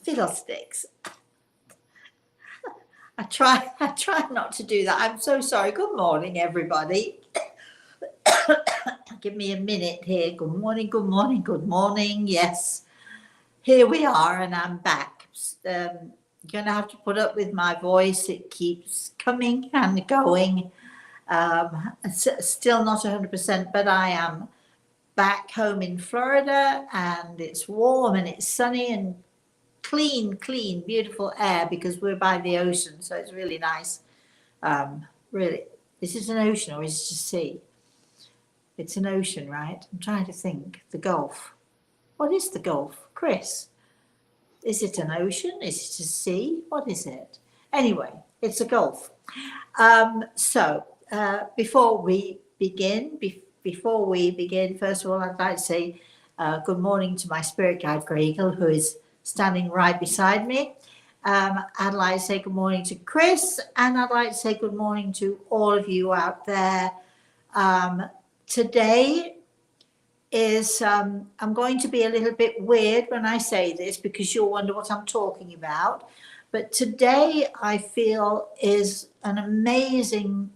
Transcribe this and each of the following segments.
Fiddlesticks. I try not to do that. I'm so sorry. Good morning, everybody. Give me a minute here. Good morning, good morning, good morning. Yes, here we are, and I'm back. You're going to have to put up with my voice. It keeps coming and going. Still not 100%, but I am back home in Florida, and it's warm and it's sunny and clean, beautiful air because we're by the ocean, so it's really nice. Really, is it an ocean or is it a sea? It's an ocean, right? I'm trying to think. The Gulf. What is the Gulf, Chris? Is it an ocean? Is it a sea? What is it? Anyway, it's a Gulf. Before we begin, first of all, I'd like to say good morning to my spirit guide, Gregel, who is standing right beside me. I'd like to say good morning to Chris, and I'd like to say good morning to all of you out there. Today is, I'm going to be a little bit weird when I say this because you'll wonder what I'm talking about. But today I feel is an amazing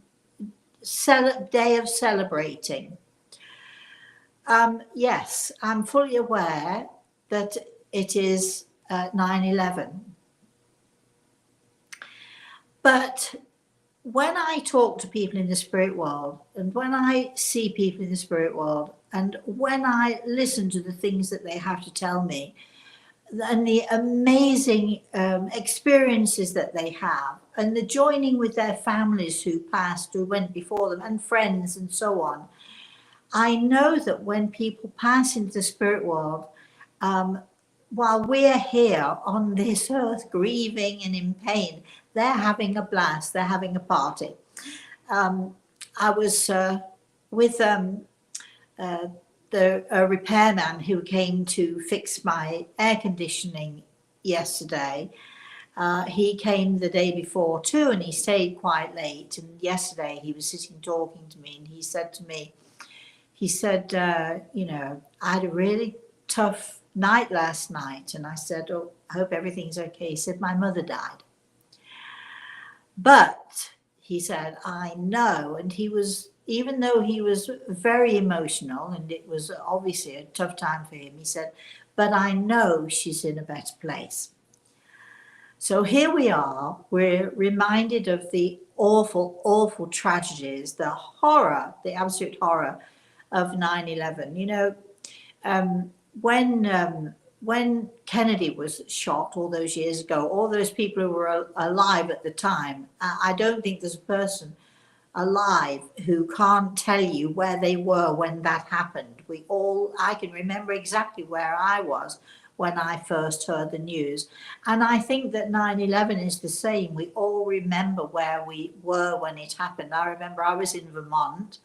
day of celebrating. Yes, I'm fully aware that it is 9/11. But when I talk to people in the spirit world, and when I see people in the spirit world, and when I listen to the things that they have to tell me, and the amazing experiences that they have, and the joining with their families who passed, who went before them, and friends and so on, I know that when people pass into the spirit world, while we're here on this earth grieving and in pain, they're having a blast, they're having a party. I was with the repairman who came to fix my air conditioning yesterday. He came the day before too, and he stayed quite late. And yesterday he was sitting talking to me, and he said to me, you know, I had a really tough night last night. And I said, oh, I hope everything's okay. He said, my mother died. But he said, I know. And he was, even though he was very emotional, and it was obviously a tough time for him, he said, but I know she's in a better place. So here we are, we're reminded of the awful, awful tragedies, the horror, the absolute horror of 9/11. You know, when Kennedy was shot all those years ago, all those people who were alive at the time, I don't think there's a person alive who can't tell you where they were when that happened. I can remember exactly where I was when I first heard the news. And I think that 9/11 is the same. We all remember where we were when it happened. I remember I was in Vermont.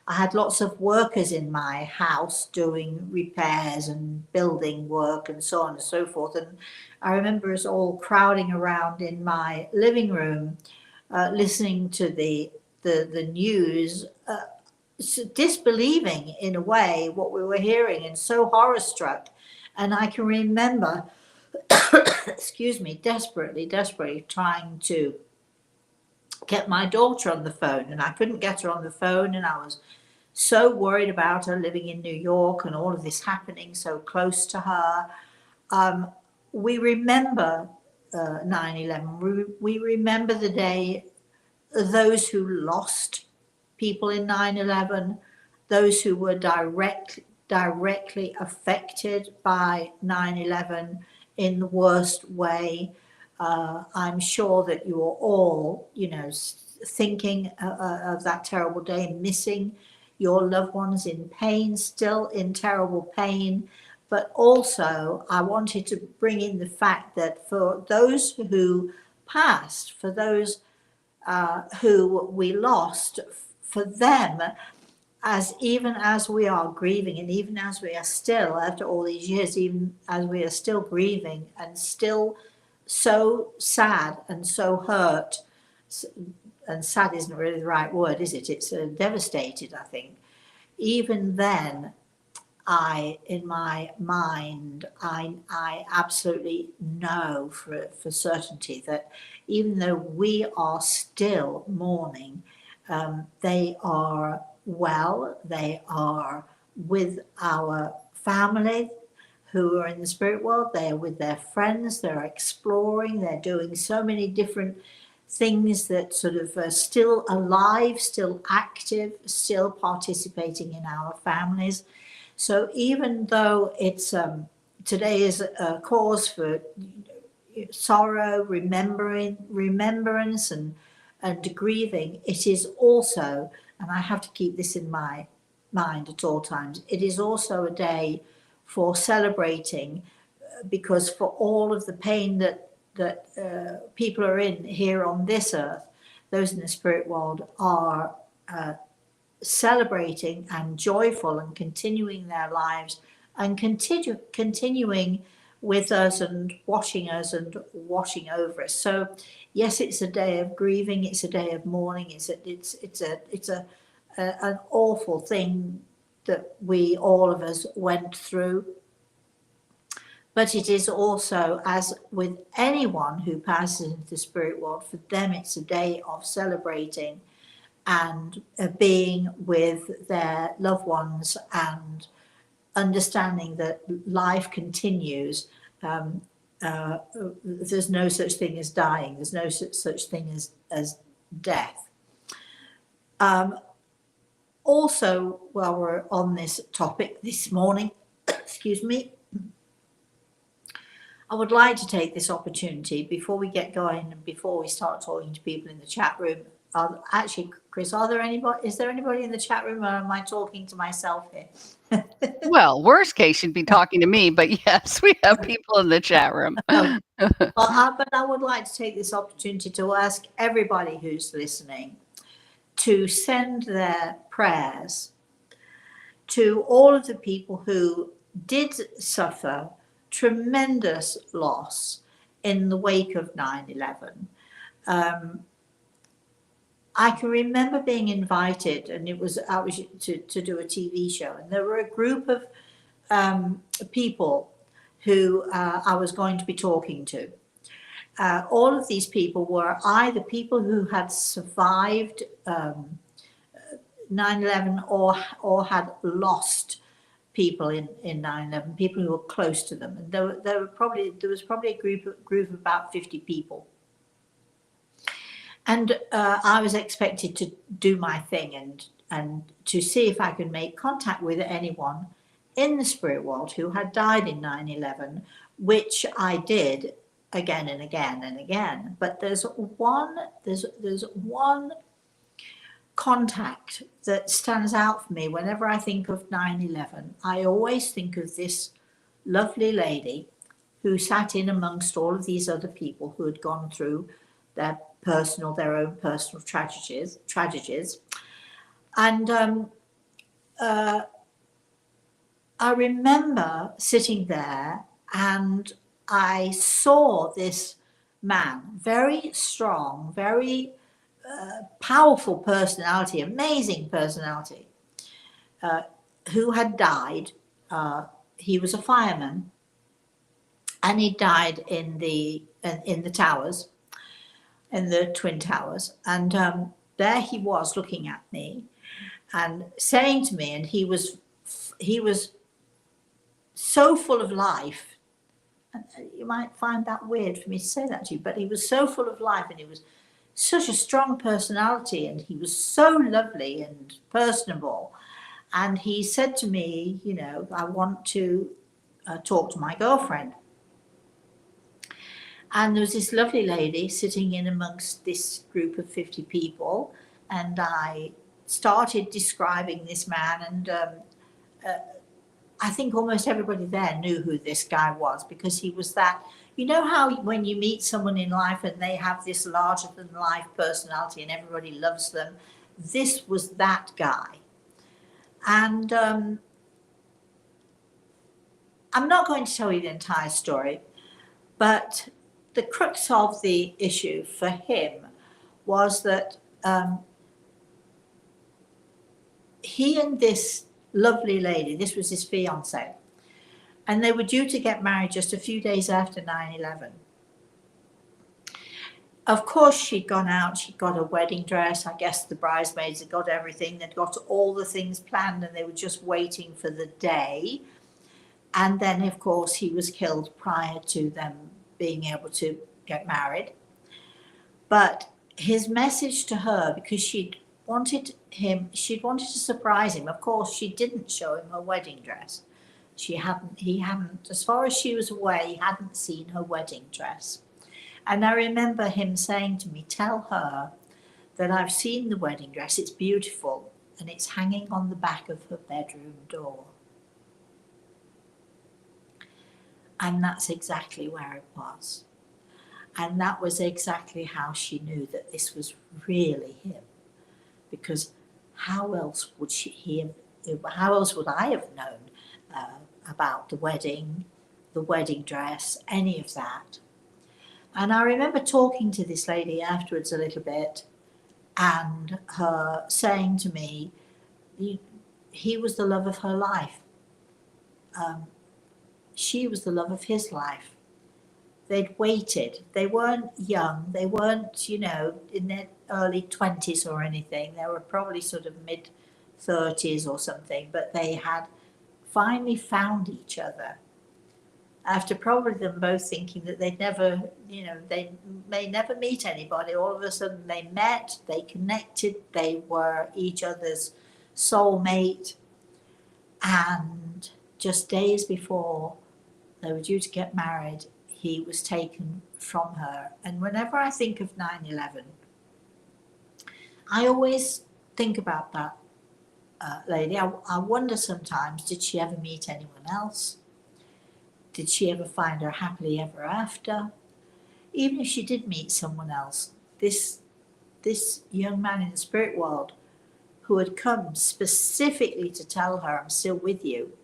I had lots of workers in my house doing repairs and building work and so on and so forth. And I remember us all crowding around in my living room, listening to the news, disbelieving in a way what we were hearing, and so horror struck. And I can remember, excuse me, desperately trying to get my daughter on the phone, and I couldn't get her on the phone, and I was so worried about her living in New York and all of this happening so close to her. We remember 9/11. We remember the day, those who lost people in 9/11, those who were directly affected by 9/11 in the worst way. I'm sure that you are all, you know, thinking of that terrible day, missing your loved ones in pain, still in terrible pain. But also, I wanted to bring in the fact that for those who passed, for those who we lost, for them, even as we are grieving, and even as we are still, after all these years, even as we are still grieving and still so sad and so hurt, and sad isn't really the right word, is it? It's devastated, I think. Even then, in my mind, I absolutely know for certainty that even though we are still mourning, they are well, they are with our family who are in the spirit world, they are with their friends, they're exploring, they're doing so many different things that sort of are still alive, still active, still participating in our families. So even though it's today is a cause for sorrow, remembrance, and grieving, it is also, and I have to keep this in my mind at all times, it is also a day for celebrating, because for all of the pain that people are in here on this earth, those in the spirit world are celebrating and joyful and continuing their lives and continuing with us and washing over us. So yes, it's a day of grieving, it's a day of mourning, it's an awful thing that we, all of us, went through. But it is also, as with anyone who passes into the spirit world, for them it's a day of celebrating and being with their loved ones and understanding that life continues. There's no such thing as dying. There's no such thing as death. Also, while we're on this topic this morning, excuse me, I would like to take this opportunity before we get going and before we start talking to people in the chat room. Actually, Chris, is there anybody in the chat room, or am I talking to myself here? Well, worst case, you'd be talking to me, but yes, we have people in the chat room. But I would like to take this opportunity to ask everybody who's listening to send their prayers to all of the people who did suffer tremendous loss in the wake of 9/11. I can remember being invited, and I was to do a TV show, and there were a group of people who I was going to be talking to. All of these people were either people who had survived 9/11 or had lost people in 9/11, people who were close to them. And there was probably a group of about 50 people. And I was expected to do my thing and to see if I could make contact with anyone in the spirit world who had died in 9/11, which I did again and again and again. But there's one contact that stands out for me whenever I think of 9/11. I always think of this lovely lady who sat in amongst all of these other people who had gone through their own personal tragedies. And I remember sitting there and I saw this man, very strong, very powerful personality, amazing personality, who had died. He was a fireman, and he died in the towers, in the Twin Towers. And there he was looking at me and saying to me, and he was so full of life. And you might find that weird for me to say that to you, but he was so full of life, and he was such a strong personality, and he was so lovely and personable. And he said to me, you know, I want to talk to my girlfriend. And there was this lovely lady sitting in amongst this group of 50 people, and I started describing this man, and I think almost everybody there knew who this guy was, because he was that, you know how when you meet someone in life and they have this larger than life personality and everybody loves them, this was that guy. And I'm not going to tell you the entire story, but the crux of the issue for him was that he and this lovely lady. This was his fiance. And they were due to get married just a few days after 9/11. Of course, she'd gone out, she'd got a wedding dress. I guess the bridesmaids had got everything, they'd got all the things planned, and they were just waiting for the day. And then, of course, he was killed prior to them being able to get married. But his message to her, because she'd wanted to surprise him. Of course, she didn't show him her wedding dress. He hadn't, as far as she was aware, he hadn't seen her wedding dress. And I remember him saying to me, tell her that I've seen the wedding dress, it's beautiful, and it's hanging on the back of her bedroom door. And that's exactly where it was. And that was exactly how she knew that this was really him. Because how else would how else would I have known about the wedding dress, any of that? And I remember talking to this lady afterwards a little bit, and her saying to me, he was the love of her life. She was the love of his life. They'd waited. They weren't young. They weren't, in their early 20s or anything. They were probably sort of mid 30s or something, but they had finally found each other after probably them both thinking that they'd never, they may never meet anybody. All of a sudden they met, they connected, they were each other's soulmate. And just days before they were due to get married, he was taken from her. And whenever I think of 9/11, I always think about that lady. I wonder sometimes, did she ever meet anyone else? Did she ever find her happily ever after? Even if she did meet someone else, this young man in the spirit world who had come specifically to tell her, I'm still with you,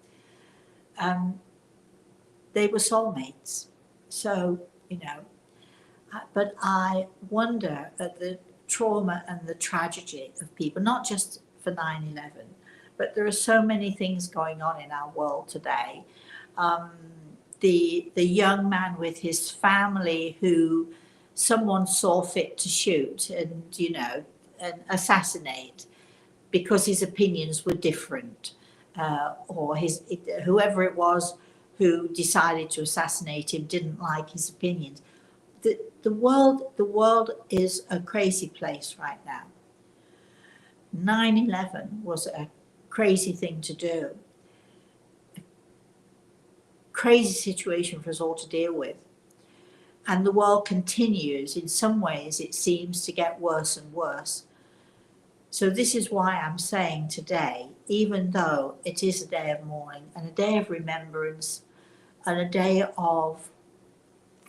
they were soulmates. So, but I wonder at the trauma and the tragedy of people, not just for 9/11, but there are so many things going on in our world today. The young man with his family who someone saw fit to shoot and assassinate because his opinions were different, or whoever it was who decided to assassinate him didn't like his opinions. The world is a crazy place right now. 9/11 was a crazy thing to do. Crazy situation for us all to deal with. And the world continues, in some ways, it seems to get worse and worse. So this is why I'm saying today, even though it is a day of mourning and a day of remembrance and a day of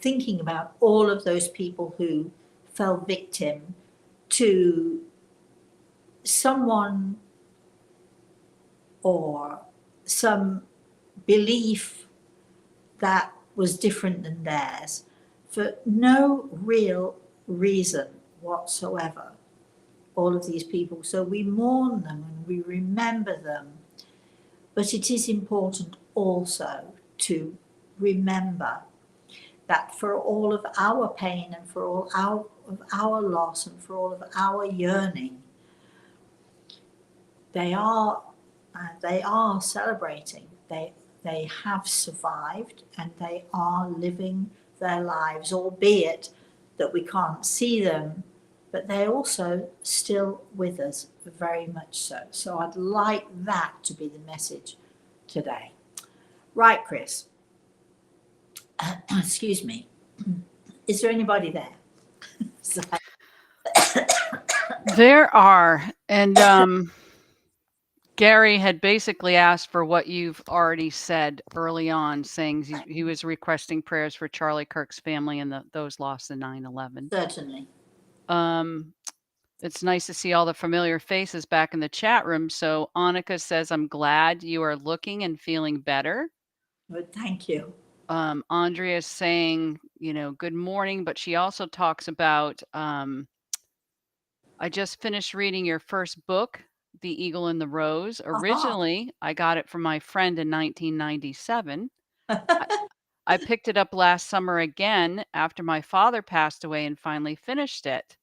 thinking about all of those people who fell victim to someone or some belief that was different than theirs for no real reason whatsoever, all of these people. So we mourn them and we remember them, but it is important also to remember that for all of our pain and for all of our loss and for all of our yearning, they are celebrating. They have survived and they are living their lives, albeit that we can't see them, but they're also still with us, very much so. So I'd like that to be the message today. Right, Chris. Excuse me. Is there anybody there? There are. And Gary had basically asked for what you've already said early on, saying he was requesting prayers for Charlie Kirk's family and those lost in 9/11. Certainly. It's nice to see all the familiar faces back in the chat room. So Annika says, I'm glad you are looking and feeling better. Well, thank you. Andrea is saying, good morning, but she also talks about, I just finished reading your first book, The Eagle and the Rose. Aha. Originally, I got it from my friend in 1997. I I picked it up last summer again after my father passed away and finally finished it.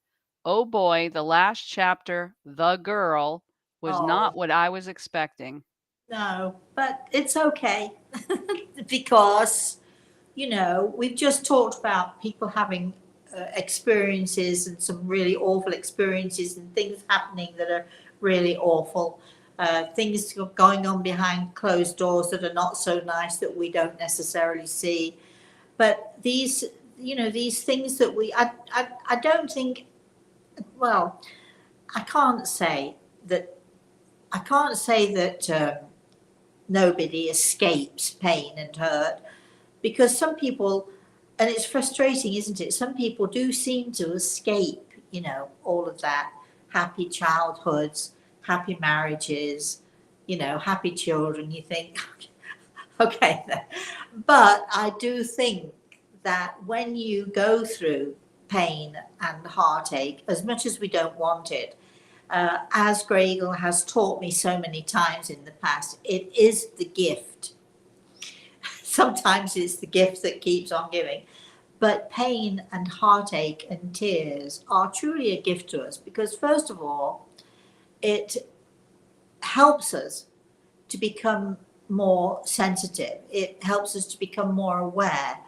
Oh boy, the last chapter, The Girl, was not Oh, what I was expecting. no, but it's okay because, we've just talked about people having experiences and some really awful experiences and things happening that are really awful. Things going on behind closed doors that are not so nice that we don't necessarily see. But these things that I don't think, well, I can't say that, nobody escapes pain and hurt, because some people, and it's frustrating, isn't it? Some people do seem to escape, all of that. Happy childhoods, happy marriages, happy children. You think, okay, then. But I do think that when you go through pain and heartache, as much as we don't want it, as Gregor has taught me so many times in the past, it is the gift. Sometimes it's the gift that keeps on giving. But pain and heartache and tears are truly a gift to us because, first of all, it helps us to become more sensitive. It helps us to become more aware.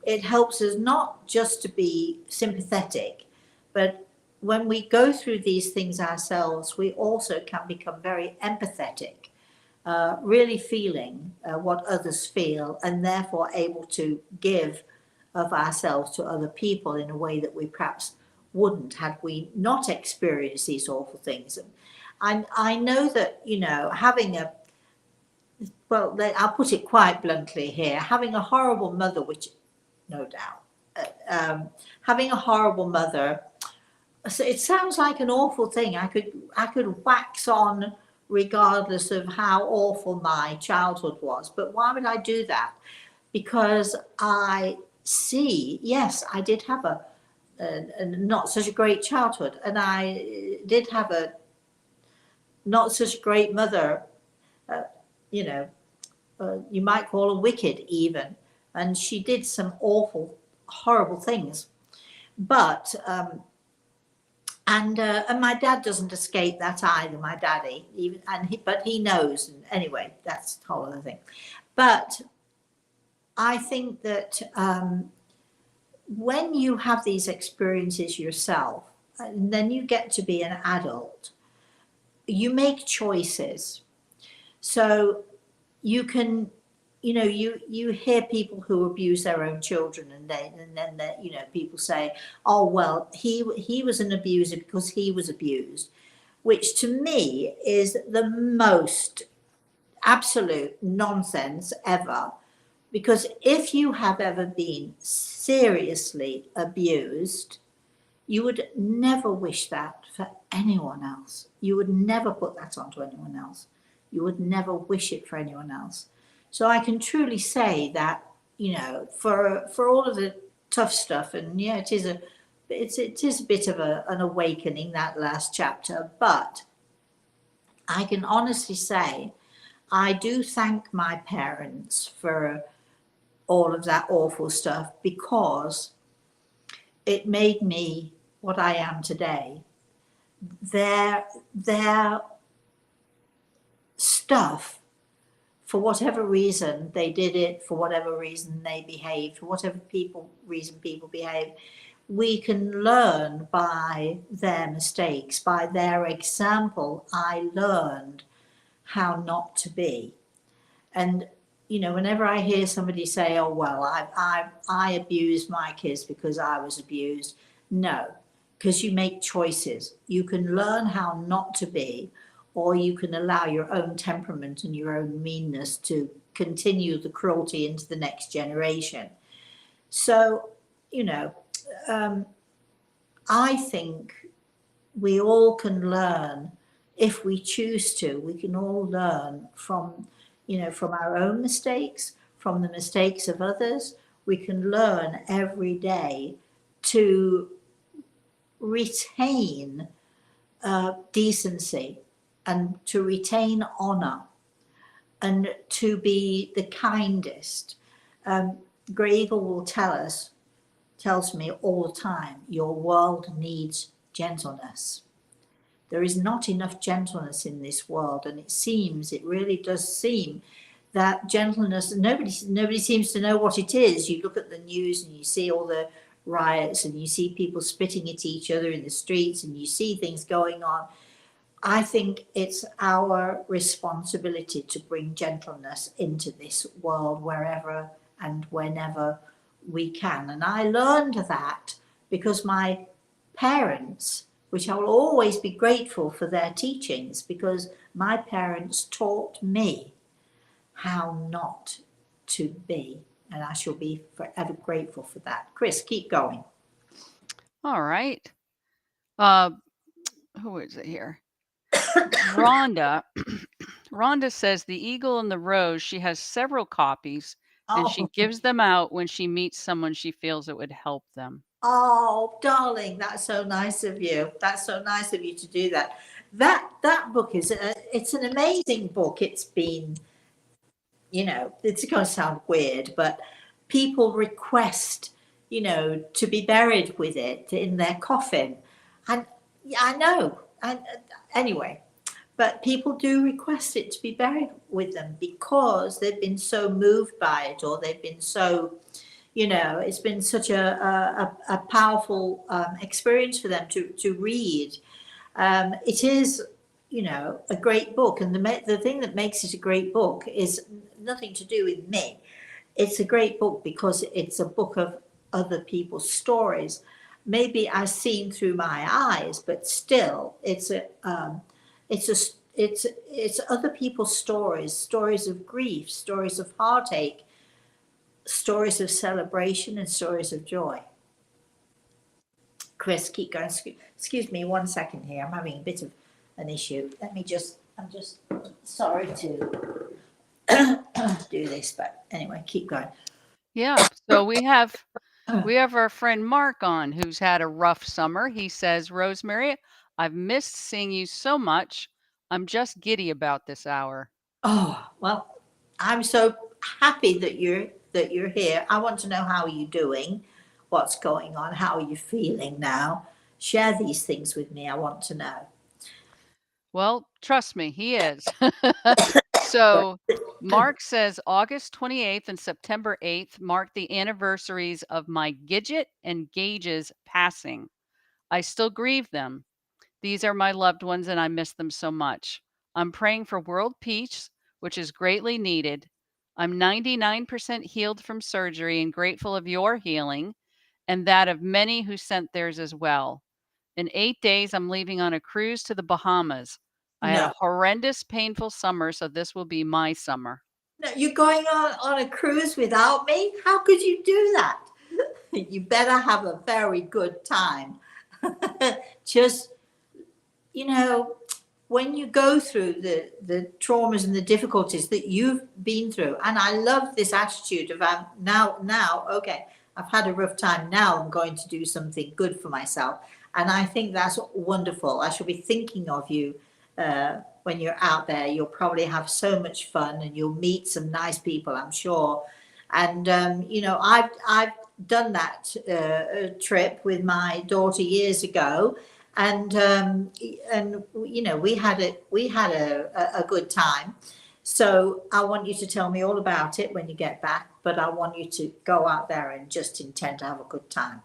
It helps us not just to be sympathetic, but when we go through these things ourselves, we also can become very empathetic, really feeling what others feel, and therefore able to give of ourselves to other people in a way that we perhaps wouldn't had we not experienced these awful things. And I know that, having a, well, I'll put it quite bluntly here, having a horrible mother, which no doubt, having a horrible mother, so it sounds like an awful thing. I could wax on regardless of how awful my childhood was, but why would I do that? Because I see, yes, I did have a not such a great childhood, and I did have a not such a great mother. Uh, you know, you might call her wicked even, and she did some awful, horrible things. But and my dad doesn't escape that either. My daddy, even, but he knows. And anyway, that's the whole other thing. But I think that when you have these experiences yourself, and then you get to be an adult, you make choices. So you can, you hear people who abuse their own children, and then people say, oh well, he was an abuser because he was abused, which to me is the most absolute nonsense ever. Because if you have ever been seriously abused, you would never wish that for anyone else. You would never put that onto anyone else. You would never wish it for anyone else. So I can truly say that, for all of the tough stuff, and yeah, it is a bit of an awakening, that last chapter, but I can honestly say I do thank my parents for all of that awful stuff, because it made me what I am today. Their stuff, for whatever reason they did it, for whatever reason they behaved, for whatever reason people behave, we can learn by their mistakes, by their example. I learned how not to be. And whenever I hear somebody say, oh well, I abused my kids because I was abused, no, because you make choices. You can learn how not to be, or you can allow your own temperament and your own meanness to continue the cruelty into the next generation. So, um, I think we all can learn, if we choose to. We can all learn from our own mistakes, from the mistakes of others. We can learn every day to retain decency, and to retain honor and to be the kindest. Grey Eagle will tells me all the time, your world needs gentleness. There is not enough gentleness in this world, and it really does seem that gentleness, nobody seems to know what it is. You look at the news and you see all the riots and you see people spitting at each other in the streets and you see things going on. I think it's our responsibility to bring gentleness into this world wherever and whenever we can. And I learned that because my parents, which I will always be grateful for their teachings, because my parents taught me how not to be. And I shall be forever grateful for that. Chris, keep going. All right. Who is it here? Rhonda. Rhonda says the Eagle and the Rose, she has several copies and she gives them out when she meets someone she feels it would help them. Oh, darling, that's so nice of you. That's so nice of you to do that. That book it's an amazing book. It's been, it's going to sound weird, but people request, to be buried with it in their coffin. And yeah, I know. And anyway, but people do request it to be buried with them because they've been so moved by it, or they've been so, it's been such a powerful experience for them to read. It is, a great book, and the thing that makes it a great book is nothing to do with me. It's a great book because it's a book of other people's stories. Maybe I've seen through my eyes, but still, it's other people's stories of grief, stories of heartache, stories of celebration, and stories of joy. Chris, keep going. Excuse me 1 second here. I'm having a bit of an issue. I'm just sorry to do this, but anyway, keep going. Yeah. So we have our friend Mark on, who's had a rough summer. He says, Rosemary, I've missed seeing you so much. I'm just giddy about this hour. Oh, well, I'm so happy that you're here. I want to know, how are you doing? What's going on? How are you feeling now? Share these things with me. I want to know. Well, trust me, he is. So Mark says August 28th and September 8th mark the anniversaries of my Gidget and Gage's passing. I still grieve them. These are my loved ones and I miss them so much. I'm praying for world peace, which is greatly needed. I'm 99% healed from surgery and grateful of your healing and that of many who sent theirs as well. In 8 days, I'm leaving on a cruise to the Bahamas. I had No, a horrendous, painful summer, so this will be my summer. no, you're going on a cruise without me? How could you do that? You better have a very good time. Just, when you go through the traumas and the difficulties that you've been through, and I love this attitude of now, okay, I've had a rough time. Now I'm going to do something good for myself. And I think that's wonderful. I shall be thinking of you when you're out there. You'll probably have so much fun and you'll meet some nice people, I'm sure. And, I've done that trip with my daughter years ago. And we had a good time. So I want you to tell me all about it when you get back, but I want you to go out there and just intend to have a good time.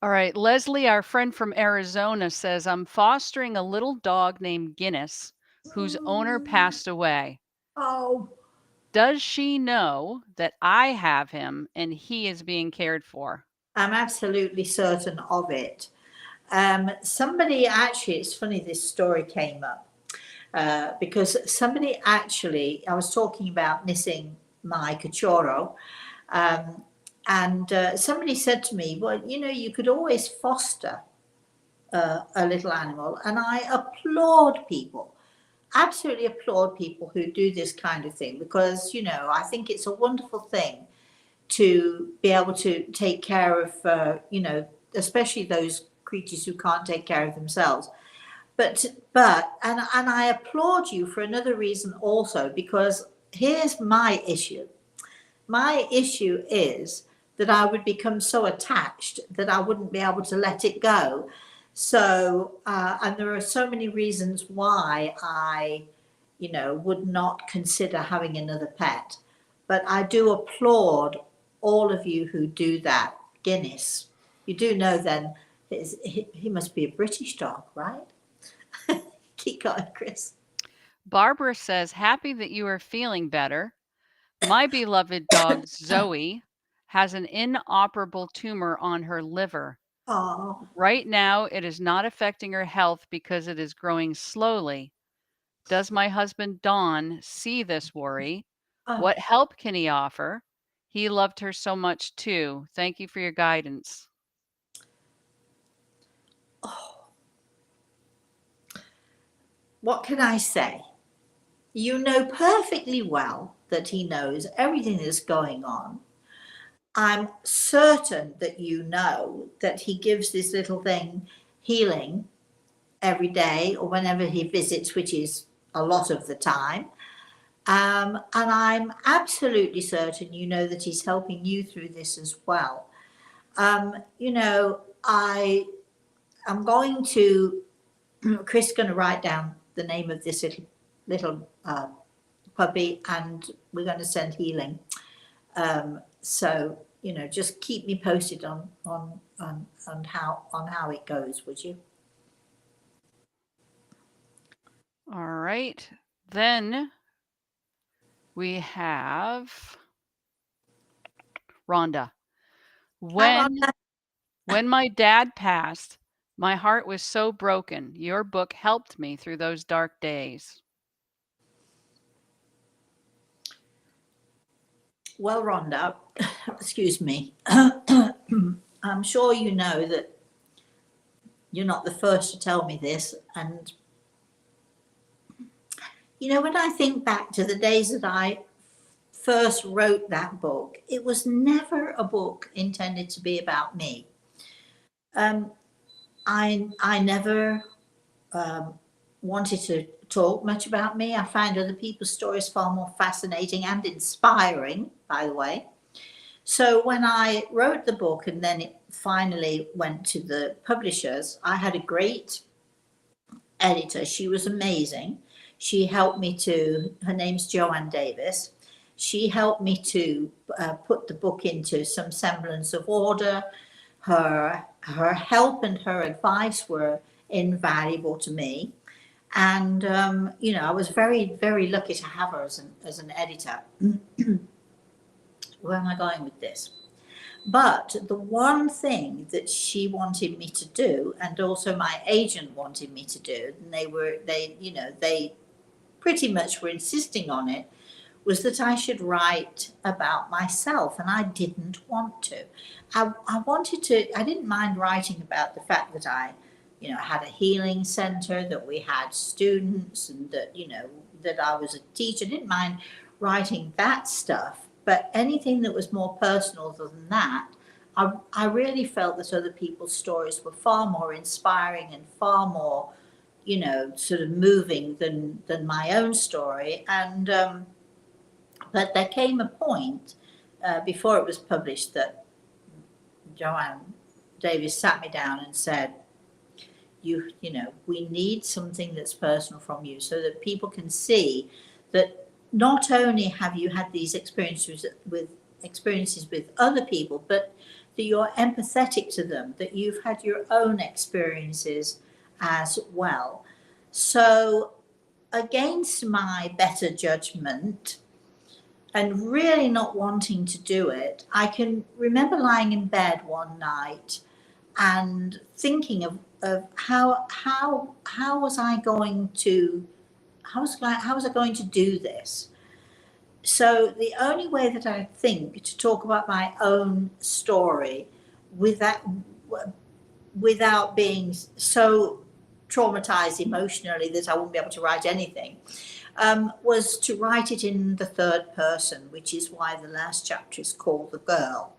All right. Leslie, our friend from Arizona, says, I'm fostering a little dog named Guinness, whose owner passed away. Oh, Does she know that I have him and he is being cared for? I'm absolutely certain of it. Somebody actually, it's funny this story came up because somebody actually, I was talking about missing my cachorro, and somebody said to me, well, you could always foster a little animal. And I applaud people, absolutely applaud people who do this kind of thing, because, I think it's a wonderful thing to be able to take care of, especially those creatures who can't take care of themselves. and I applaud you for another reason also, because here's my issue. My issue is that I would become so attached that I wouldn't be able to let it go. So, and there are so many reasons why I, would not consider having another pet. But I do applaud all of you who do that. Guinness, you do know then he must be a British dog, right? Keep going, Chris. Barbara says, happy that you are feeling better. My beloved dog Zoe has an inoperable tumor on her liver. Oh, Right now, it is not affecting her health because it is growing slowly. Does my husband Don see this worry? oh, What help can he offer? He loved her so much too. Thank you for your guidance. oh. What can I say? You know perfectly well that he knows everything that's going on. I'm certain that you know that he gives this little thing healing every day or whenever he visits, which is a lot of the time. And I'm absolutely certain you know that he's helping you through this as well. I am going to, Chris is going to write down the name of this little puppy, and we're going to send healing. So just keep me posted on how it goes, would you? All right. Then we have Rhonda. Hi, When Rhonda. when my dad passed, my heart was so broken. Your book helped me through those dark days. Well, Rhonda, excuse me. I'm sure you know that you're not the first to tell me this. And, when I think back to the days that I first wrote that book, it was never a book intended to be about me. Um, I never wanted to talk much about me. I find other people's stories far more fascinating and inspiring, by the way. So when I wrote the book and then it finally went to the publishers, I had a great editor. She was amazing. She helped me to, her name's Joanne Davis. She helped me to put the book into some semblance of order. Her help and her advice were invaluable to me. And, I was very, very lucky to have her as an editor. Where am I going with this? But the one thing that she wanted me to do, and also my agent wanted me to do, and they pretty much were insisting on it, was that I should write about myself, and I didn't want to. I didn't mind writing about the fact that I, had a healing center, that we had students, and that, that I was a teacher. I didn't mind writing that stuff, but anything that was more personal than that, I really felt that other people's stories were far more inspiring and far more, sort of moving than my own story. And but there came a point before it was published that Joanne Davis sat me down and said, we need something that's personal from you so that people can see that not only have you had these experiences with other people, but that you're empathetic to them, that you've had your own experiences as well. So against my better judgment and really not wanting to do it, I can remember lying in bed one night and thinking of how was I going to how was I going to do this? So the only way that I think to talk about my own story without without being so traumatized emotionally that I wouldn't be able to write anything was to write it in the third person, which is why the last chapter is called The Girl.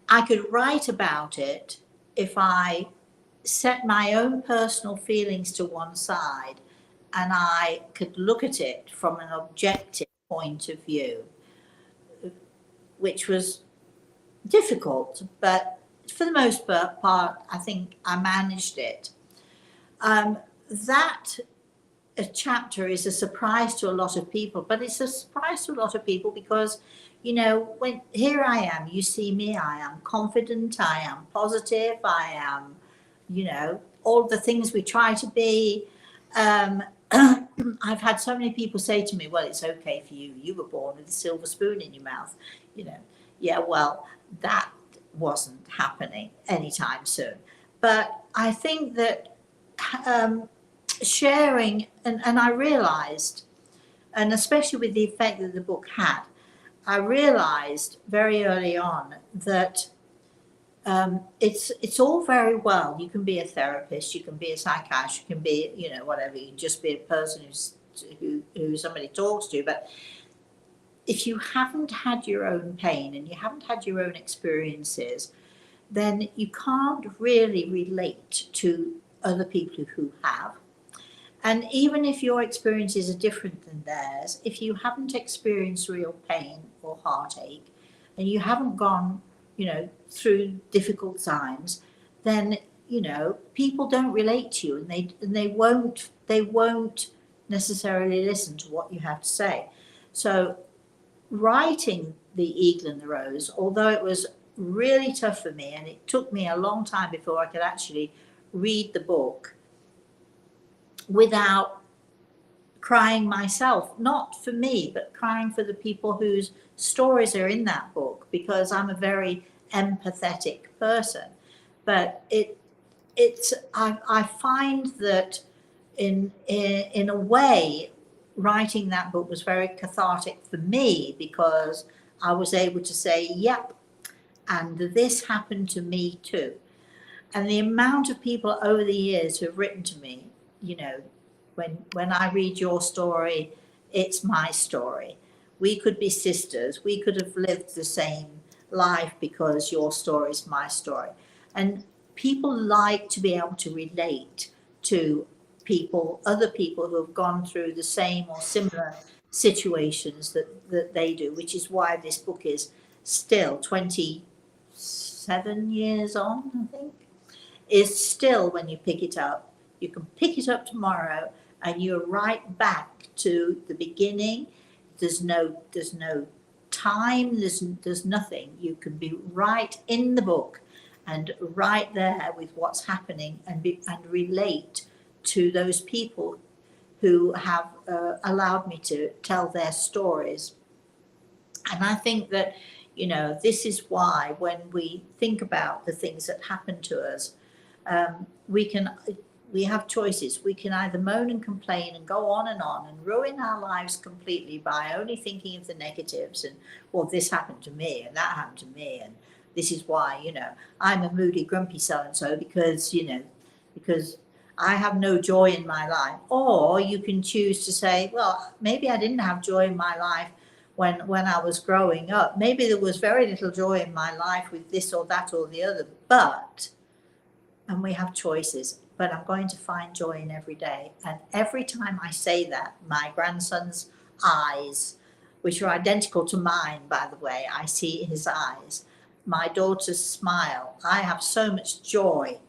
I could write about it if I set my own personal feelings to one side and I could look at it from an objective point of view, which was difficult, but for the most part, I think I managed it. That chapter is a surprise to a lot of people, but it's a surprise to a lot of people because, when here I am, you see me, I am confident, I am positive, I am, all the things we try to be. I've had so many people say to me, well, it's okay for you. You were born with a silver spoon in your mouth. Yeah, well, that wasn't happening anytime soon. But I think that sharing, and I realized, and especially with the effect that the book had, I realized very early on that it's all very well. You can be a therapist, you can be a psychiatrist, you can be, whatever. You can just be a person who somebody talks to. But if you haven't had your own pain and you haven't had your own experiences, then you can't really relate to other people who have. And even if your experiences are different than theirs, if you haven't experienced real pain or heartache, and you haven't gone, through difficult times, then people don't relate to you, and they won't necessarily listen to what you have to say. So writing The Eagle and the Rose, although it was really tough for me, and it took me a long time before I could actually read the book without crying myself, not for me, but crying for the people whose stories are in that book, because I'm a very empathetic person. But I find that in a way, writing that book was very cathartic for me, because I was able to say, yep, and this happened to me too. And the amount of people over the years who have written to me, when I read your story, it's my story. We could be sisters. We could have lived the same life because your story is my story. And people like to be able to relate to other people who have gone through the same or similar situations that they do, which is why this book is still 27 years on, I think, is still, when you pick it up, you can pick it up tomorrow and you're right back to the beginning. There's no time, there's nothing. You can be right in the book and right there with what's happening, and relate to those people who have allowed me to tell their stories. And I think that, this is why when we think about the things that happen to us, we have choices. We can either moan and complain and go on and ruin our lives completely by only thinking of the negatives, and, well, this happened to me and that happened to me, and this is why, I'm a moody, grumpy so-and-so because I have no joy in my life. Or you can choose to say, well, maybe I didn't have joy in my life when I was growing up. Maybe there was very little joy in my life with this or that or the other, and we have choices, but I'm going to find joy in every day. And every time I say that, my grandson's eyes, which are identical to mine, by the way, I see his eyes, my daughter's smile. I have so much joy,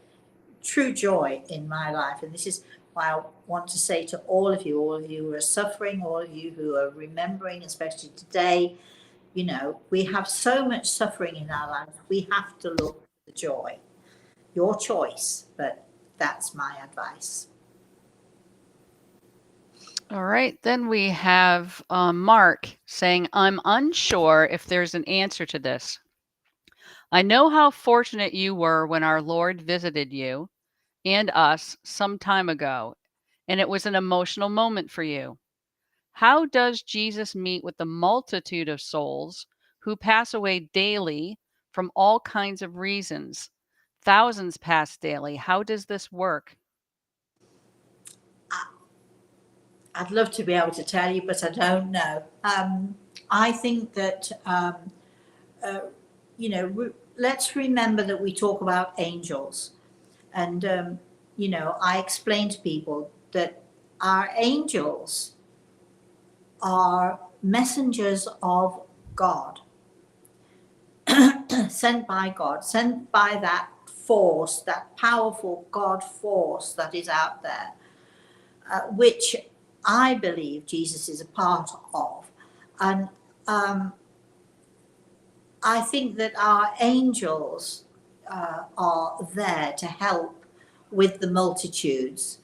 true joy in my life. And this is why I want to say to all of you who are suffering, all of you who are remembering, especially today, we have so much suffering in our lives. We have to look for the joy. Your choice, but that's my advice. All right. Then we have Mark saying, I'm unsure if there's an answer to this. I know how fortunate you were when our Lord visited you and us some time ago, and it was an emotional moment for you. How does Jesus meet with the multitude of souls who pass away daily from all kinds of reasons? Thousands pass daily. How does this work? I'd love to be able to tell you, but I don't know. I think that, let's remember that we talk about angels. And, I explain to people that our angels are messengers of God, sent by God, sent by that force, that powerful God force that is out there, which I believe Jesus is a part of. And I think that our angels are there to help with the multitudes.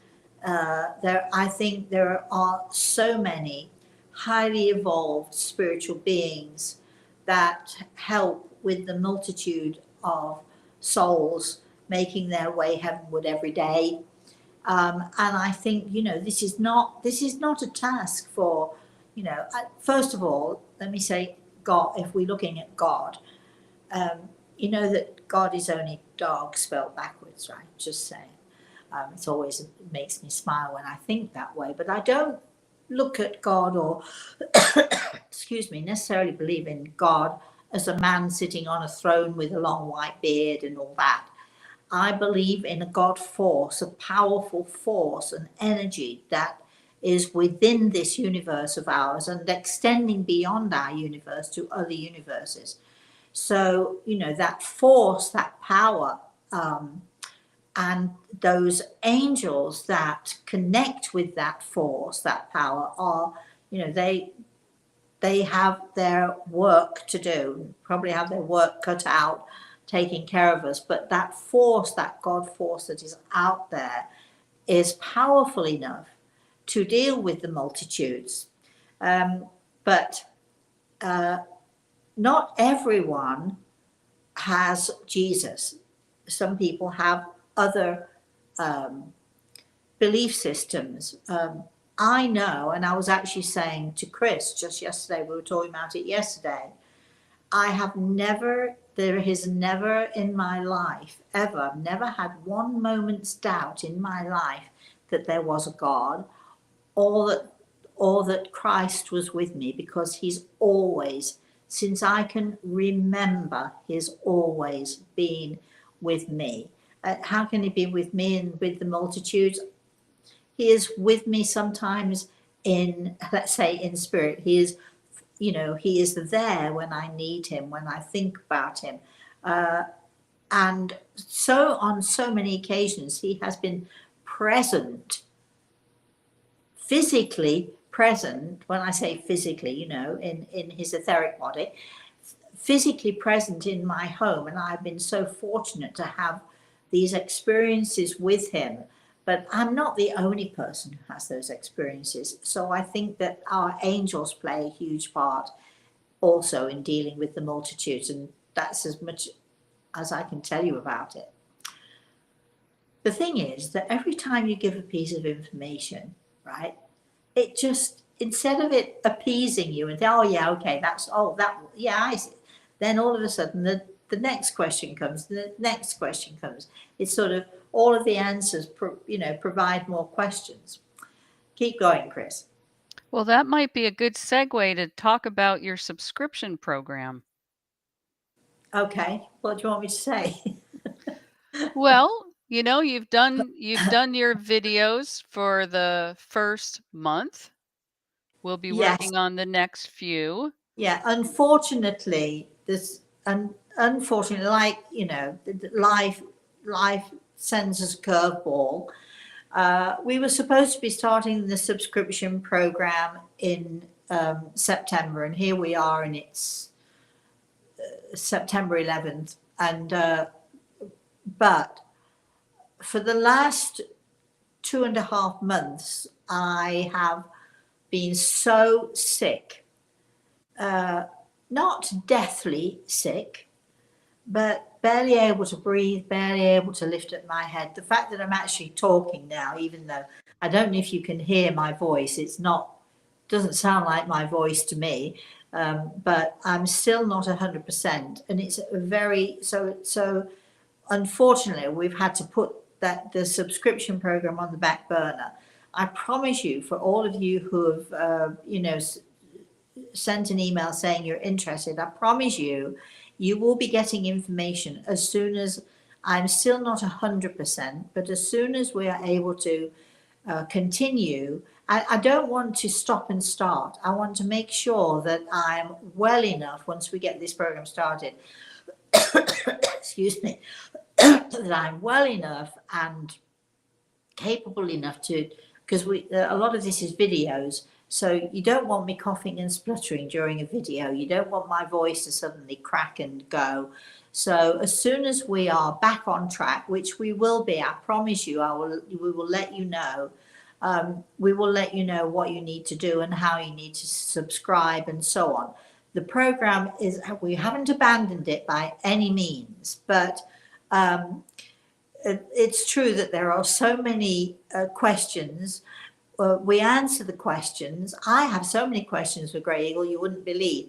I think there are so many highly evolved spiritual beings that help with the multitude of souls making their way heavenward every day. And I think, this is not a task for, first of all, let me say God, if we're looking at God, that God is only dog spelled backwards, right? Just saying. It makes me smile when I think that way, but I don't look at God or, excuse me, necessarily believe in God as a man sitting on a throne with a long white beard and all that. I believe in a God force, a powerful force, an energy that is within this universe of ours and extending beyond our universe to other universes. So, that force, that power, and those angels that connect with that force, that power, are, they have their work to do, probably have their work cut out taking care of us. But that force, that God force that is out there, is powerful enough to deal with the multitudes. But not everyone has Jesus. Some people have other belief systems. I know, and I was actually saying to Chris just yesterday, we were talking about it yesterday, there has never in my life, ever, never had one moment's doubt in my life that there was a God, or that Christ was with me, because he's always, since I can remember, he's always been with me. How can he be with me and with the multitudes? He is with me sometimes in, let's say, in spirit. He is, he is there when I need him, when I think about him. And so on so many occasions, he has been present, physically present. When I say physically, in his etheric body, physically present in my home. And I've been so fortunate to have these experiences with him. But I'm not the only person who has those experiences. So I think that our angels play a huge part also in dealing with the multitudes. And that's as much as I can tell you about it. The thing is that every time you give a piece of information, right, it just, instead of it appeasing you and oh yeah, okay, I see. Then all of a sudden the next question comes, the next question comes. It's sort of all of the answers, provide more questions. Keep going, Chris. Well, that might be a good segue to talk about your subscription program. Okay, what do you want me to say? Well, you've done your videos for the first month. We'll be Yes. working on the next few. Yeah, unfortunately, like, life sends us a curveball. We were supposed to be starting the subscription program in September, and here we are, and it's September 11th. And but for the last 2.5 months, I have been so sick, not deathly sick, but barely able to breathe, barely able to lift up my head. The fact that I'm actually talking now, even though I don't know if you can hear my voice, doesn't sound like my voice to me, but I'm still not 100%. And it's so unfortunately, we've had to put the subscription program on the back burner. I promise you, for all of you who have, sent an email saying you're interested, I promise you, you will be getting information as soon as I'm still not 100%, but as soon as we are able to continue, I don't want to stop and start. I want to make sure that I'm well enough once we get this program started, excuse me, that I'm well enough and capable enough to, because a lot of this is videos, so you don't want me coughing and spluttering during a video. You don't want my voice to suddenly crack and go. So as soon as we are back on track, which we will be, I promise you, we will let you know. We will let you know what you need to do and how you need to subscribe and so on. The program is, we haven't abandoned it by any means, but it's true that there are so many questions. We answer the questions. I have so many questions for Grey Eagle, you wouldn't believe.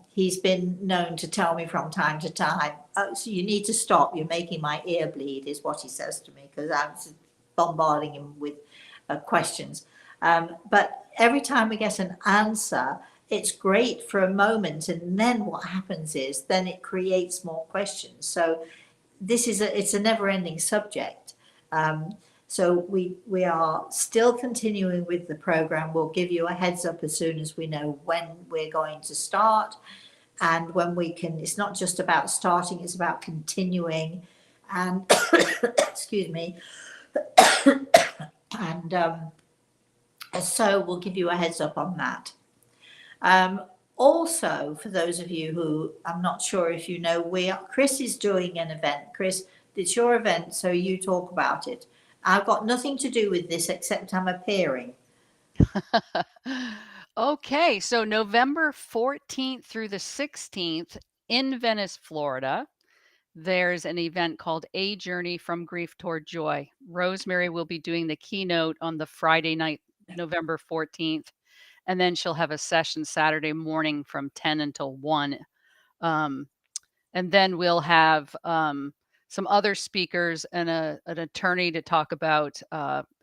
He's been known to tell me from time to time, oh, so you need to stop, you're making my ear bleed, is what he says to me, because I'm bombarding him with questions. But every time we get an answer, it's great for a moment, and then what happens is then it creates more questions. So this is it's a never-ending subject. So we are still continuing with the program. We'll give you a heads up as soon as we know when we're going to start, and when we can. It's not just about starting, it's about continuing. And excuse me. And so we'll give you a heads up on that. Also, for those of you who, I'm not sure if you know, Chris is doing an event. Chris, it's your event, so you talk about it. I've got nothing to do with this except I'm appearing. Okay, so November 14th through the 16th in Venice, Florida, there's an event called A Journey from Grief Toward Joy. Rosemary will be doing the keynote on the Friday night, November 14th, and then she'll have a session Saturday morning from 10 until 1. And then we'll have some other speakers and an attorney to talk about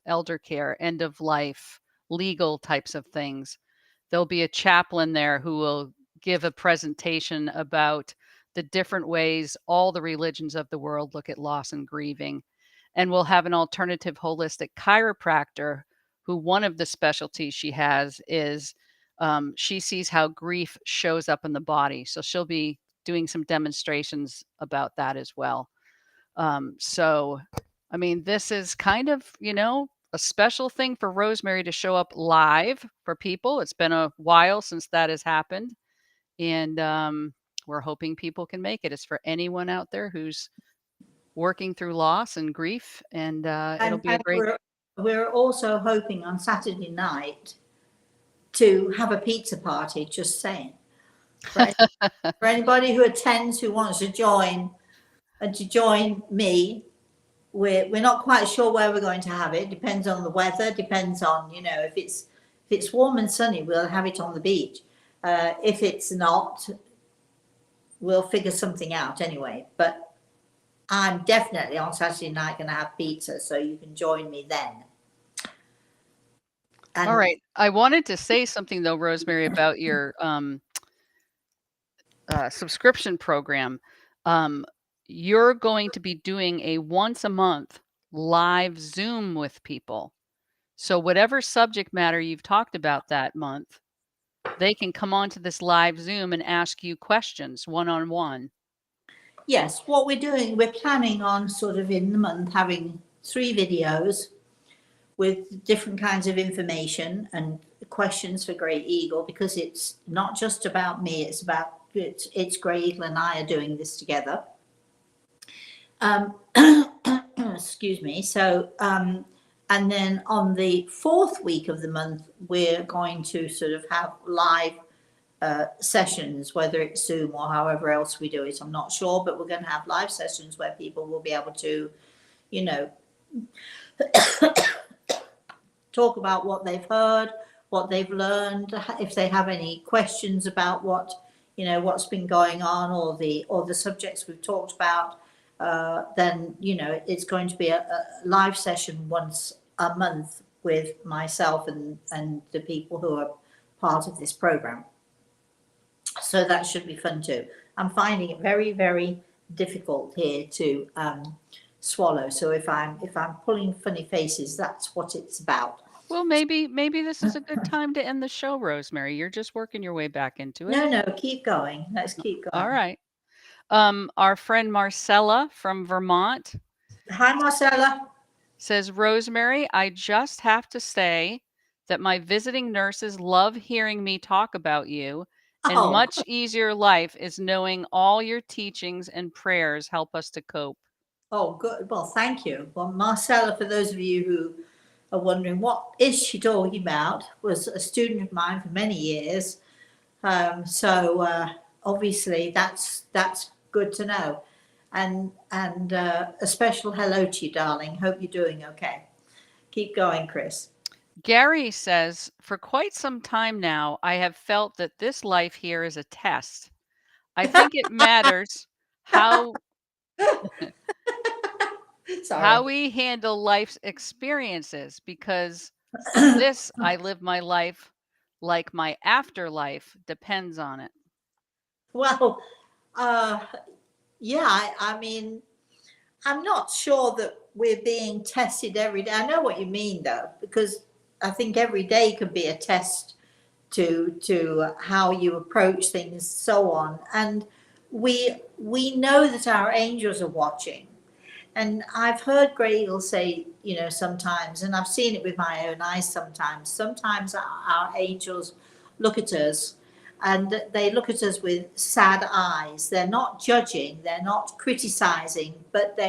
elder care, end of life, legal types of things. There'll be a chaplain there who will give a presentation about the different ways all the religions of the world look at loss and grieving. And we'll have an alternative holistic chiropractor who one of the specialties she has is she sees how grief shows up in the body. So she'll be doing some demonstrations about that as well. So, I mean, this is kind of, a special thing for Rosemary to show up live for people. It's been a while since that has happened. And we're hoping people can make it. It's for anyone out there who's working through loss and grief. And it'll be a great. We're also hoping on Saturday night to have a pizza party, just saying. For anybody who attends, who wants to join me, we're not quite sure where we're going to have it. Depends on the weather, depends on, if it's warm and sunny, we'll have it on the beach. If it's not, we'll figure something out anyway. But I'm definitely on Saturday night going to have pizza, so you can join me then. And all right. I wanted to say something though, Rosemary, about your subscription program. You're going to be doing a once a month live Zoom with people. So whatever subject matter you've talked about that month, they can come onto this live Zoom and ask you questions one-on-one. Yes, what we're planning on sort of in the month having 3 videos with different kinds of information and questions for Grey Eagle, because it's not just about me, it's Grey Eagle and I are doing this together. Excuse me. So, and then on the 4th week of the month, we're going to sort of have live sessions, whether it's Zoom or however else we do it, I'm not sure, but we're going to have live sessions where people will be able to, talk about what they've heard, what they've learned, if they have any questions about what's been going on, or the subjects we've talked about, then it's going to be a live session once a month with myself and the people who are part of this program. So that should be fun too. I'm finding it very, very difficult here to swallow. So if I'm pulling funny faces, that's what it's about. Well, maybe this is a good time to end the show, Rosemary. You're just working your way back into it. No, no, keep going. Let's keep All going. right. Our friend Marcella from Vermont Hi, Marcella. says, Rosemary, I just have to say that my visiting nurses love hearing me talk about you, and Oh, much easier life is knowing all your teachings and prayers help us to cope. oh, good. Well, thank you. Well, Marcella, for those of you who are wondering what is she talking about, was a student of mine for many years. So obviously that's good to know. And a special hello to you, darling. Hope you're doing okay. Keep going, Chris. Gary says, for quite some time now, I have felt that this life here is a test. I think it matters how Sorry. we handle life's experiences, because of this I live my life like my afterlife depends on it. Well, uh, yeah, I mean, I'm not sure that we're being tested every day. I know what you mean, though, because I think every day could be a test to how you approach things, so on. And we know that our angels are watching. And I've heard Gregor say, you know, sometimes, and I've seen it with my own eyes sometimes. Sometimes our angels look at us, and they look at us with sad eyes. They're not judging, they're not criticizing, but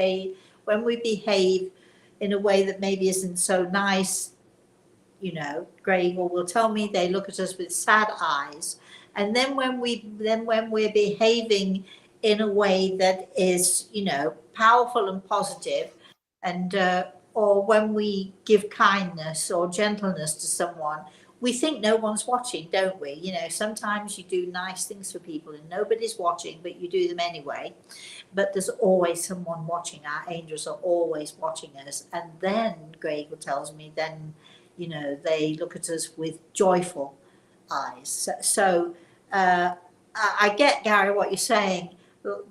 when we behave in a way that maybe isn't so nice, you know, Gregor will tell me they look at us with sad eyes. And then when we're behaving in a way that is, you know, powerful and positive, and or when we give kindness or gentleness to someone, we think no one's watching, don't we? You know, sometimes you do nice things for people and nobody's watching, but you do them anyway. But there's always someone watching. Our angels are always watching us. And then Gregor tells me, then, you know, they look at us with joyful eyes. So I get, Gary, what you're saying.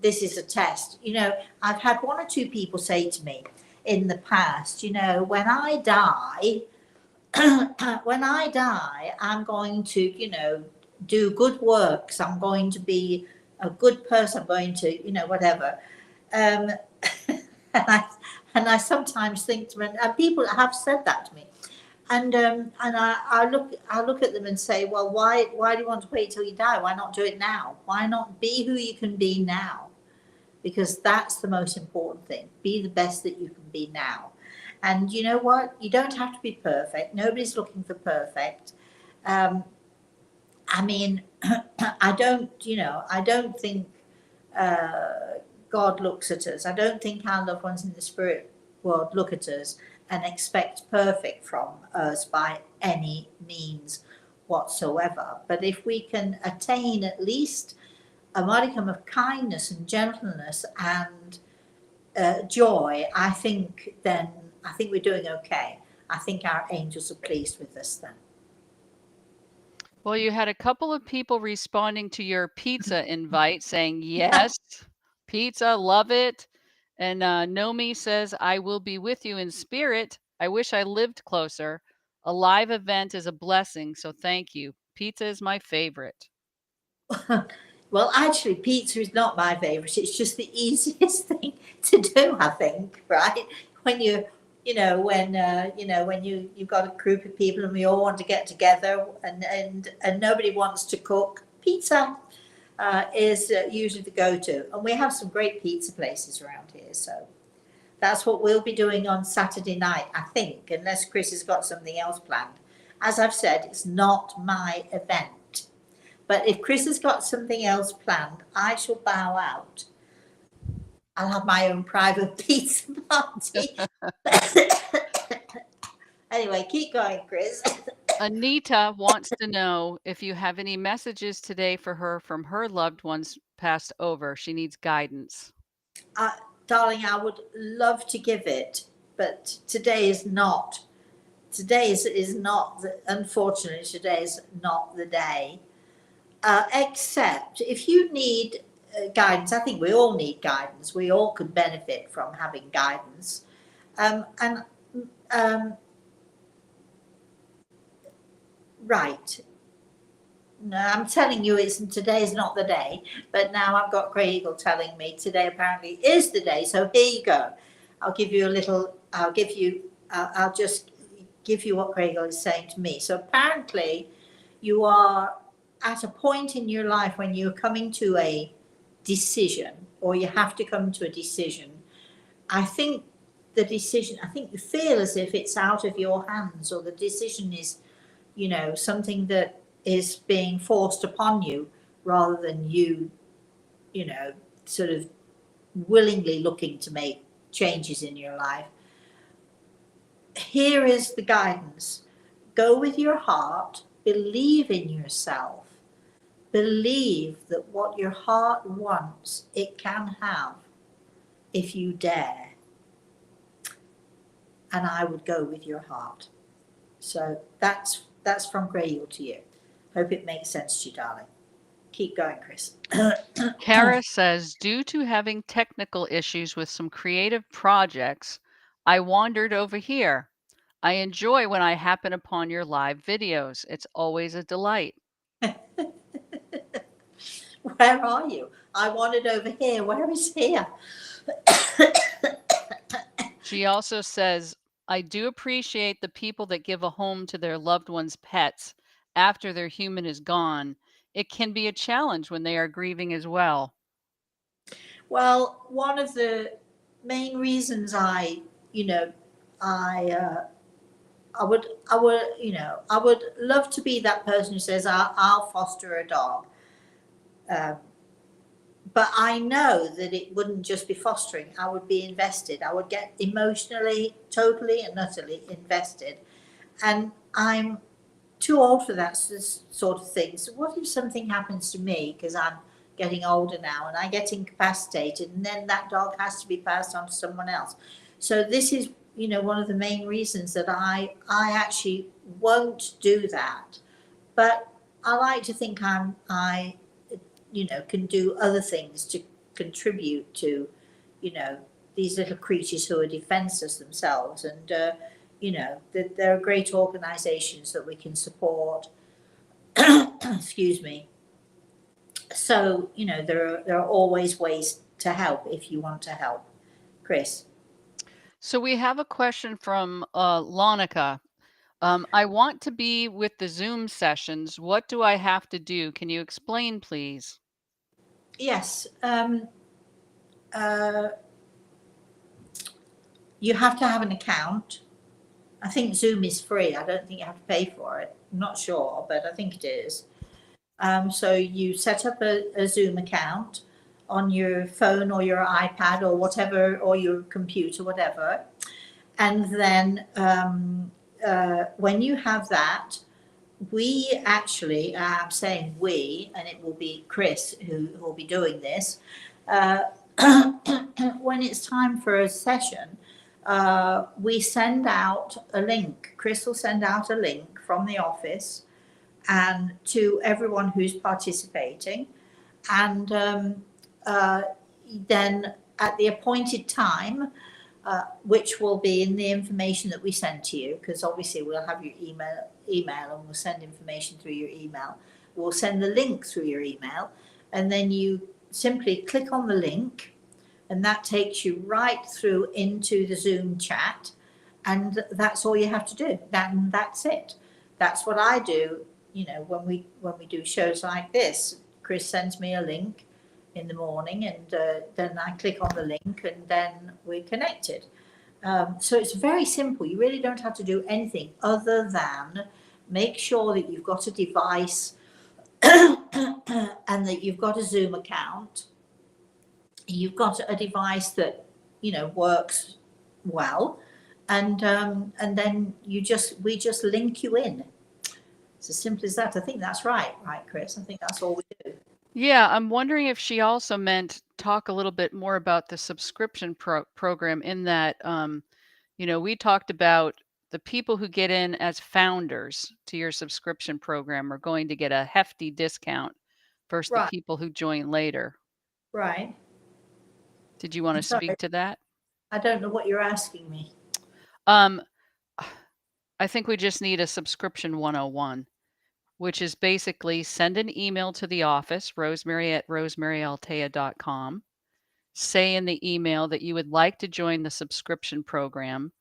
This is a test. You know, I've had one or two people say to me in the past, you know, when I die, I'm going to, you know, do good works. I'm going to be a good person. I'm going to, you know, whatever. Um, and I sometimes think to me, and people have said that to me, and I look at them and say, well, why do you want to wait till you die? Why not do it now? Why not be who you can be now? Because that's the most important thing. Be the best that you can be now. And you know what? You don't have to be perfect. Nobody's looking for perfect. Um, I mean, I don't think uh, God looks at us. I don't think our loved ones in the spirit world look at us and expect perfect from us by any means whatsoever. But if we can attain at least a modicum of kindness and gentleness and joy, I think we're doing okay. I think our angels are pleased with us then. Well, you had a couple of people responding to your pizza invite saying, yes, pizza, love it. And Nomi says, I will be with you in spirit. I wish I lived closer. A live event is a blessing, so thank you. Pizza is my favorite. Well, actually, pizza is not my favourite. It's just the easiest thing to do, I think, right? When when you've got a group of people and we all want to get together and nobody wants to cook, pizza is usually the go-to. And we have some great pizza places around here, so that's what we'll be doing on Saturday night, I think, unless Chris has got something else planned. As I've said, it's not my event. But if Chris has got something else planned, I shall bow out. I'll have my own private pizza party. Anyway, keep going, Chris. Anita wants to know if you have any messages today for her from her loved ones passed over. She needs guidance. Uh, Darling, I would love to give it, but today is not. Unfortunately, today is not the day. Except if you need guidance. I think we all need guidance. We all could benefit from having guidance. And right. No, I'm telling you, today is not the day. But now I've got Grey Eagle telling me today apparently is the day. So here you go. I'll give you a little. I'll just give you what Grey Eagle is saying to me. So apparently, you are at a point in your life when you're coming to a decision, or you have to come to a decision. I think the decision. I think you feel as if it's out of your hands, or the decision is, something that is being forced upon you rather than you, sort of willingly looking to make changes in your life. Here is the guidance. Go with your heart, believe in yourself, believe that what your heart wants, it can have if you dare. And I would go with your heart. So that's from Grey Eagle to you. Hope it makes sense to you, darling. Keep going, Chris. Kara says, due to having technical issues with some creative projects, I wandered over here. I enjoy when I happen upon your live videos. It's always a delight. Where are you? I wanted over here. Where is here? She also says, I do appreciate the people that give a home to their loved ones' pets after their human is gone. It can be a challenge when they are grieving as well. Well, one of the main reasons I, I I would love to be that person who says, I'll foster a dog. But I know that it wouldn't just be fostering. I would be invested. I would get emotionally, totally and utterly invested. And I'm too old for that sort of thing. So what if something happens to me because I'm getting older now and I get incapacitated, and then that dog has to be passed on to someone else? So this is, one of the main reasons that I actually won't do that. But I like to think I can do other things to contribute to, these little creatures who are defenseless themselves. And, there are great organizations that we can support. Excuse me. So, there are always ways to help if you want to help. Chris. So we have a question from Lonica. I want to be with the Zoom sessions. What do I have to do? Can you explain, please? Yes. You have to have an account. I think Zoom is free. I don't think you have to pay for it. I'm not sure, but I think it is. So you set up a Zoom account on your phone or your iPad or whatever, or your computer, whatever. And then when you have that, we actually, I'm saying we, and it will be Chris who will be doing this. When it's time for a session, we send out a link. Chris will send out a link from the office and to everyone who's participating. And then at the appointed time, which will be in the information that we send to you, because obviously we'll have your email and we'll send information through your email. We'll send the link through your email, and then you simply click on the link, and that takes you right through into the Zoom chat, and that's all you have to do. That's it. That's what I do. When we do shows like this, Chris sends me a link in the morning, and then I click on the link, and then we're connected. So it's very simple. You really don't have to do anything other than make sure that you've got a device and that you've got a Zoom account. You've got a device that works well, and then we just link you in. It's as simple as that. I think that's right, Chris? I think that's all we do. Yeah, I'm wondering if she also meant talk a little bit more about the subscription program, in that, we talked about the people who get in as founders to your subscription program are going to get a hefty discount versus the Right. people who join later. Right. Did you want I'm to sorry. speak to that? I don't know what you're asking me. Um, I think we just need a subscription 101, which is basically send an email to the office, rosemary@rosemaryaltea.com. Say in the email that you would like to join the subscription program.